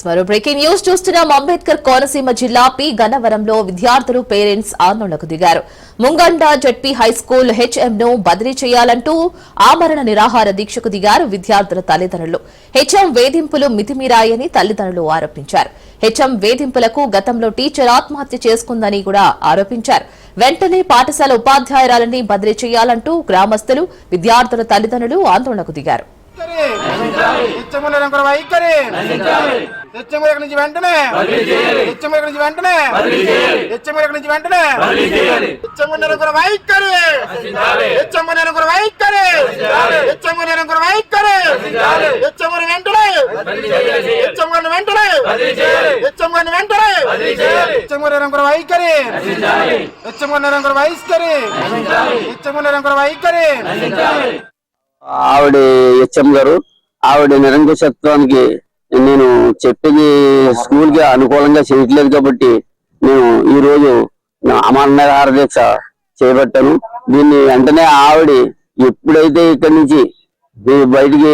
మరో breaking news చూస్తున్నాం. అంబేద్కర్ కోనసీమ జిల్లా పి గన్నవరంలో విద్యార్థులు పేరెంట్స్ ఆందోళనకు దిగారు. ముంగండ జెడ్పీ హైస్కూల్ హెచ్ఎం ను బదిలీ చేయాలంటూ ఆమరణ నిరాహార దీక్షకు దిగారు విద్యార్థుల తల్లిదండ్రులు. హెచ్ఎం వేధింపులు మితిమీరాయని తల్లిదండ్రులు ఆరోపించారు. హెచ్ఎం వేధింపులకు గతంలో టీచర్ ఆత్మహత్య చేసుకుందని కూడా ఆరోపించారు. వెంటనే పాఠశాల ఉపాధ్యాయురాలని బదిలీ చేయాలంటూ గ్రామస్తులు విద్యార్థుల తల్లిదండ్రులు ఆందోళనకు దిగారు. ఆవిడ హెచ్ఎం గారు ఆవిడ నిరంకుశత్వానికి నేను చెప్పేది స్కూల్ కి అనుకూలంగా చేయట్లేదు కాబట్టి నేను ఈ రోజు అమర నిరాహార దీక్ష చేపట్టాను. దీన్ని వెంటనే ఆవిడ ఎప్పుడైతే ఇక్కడి నుంచి బయటికి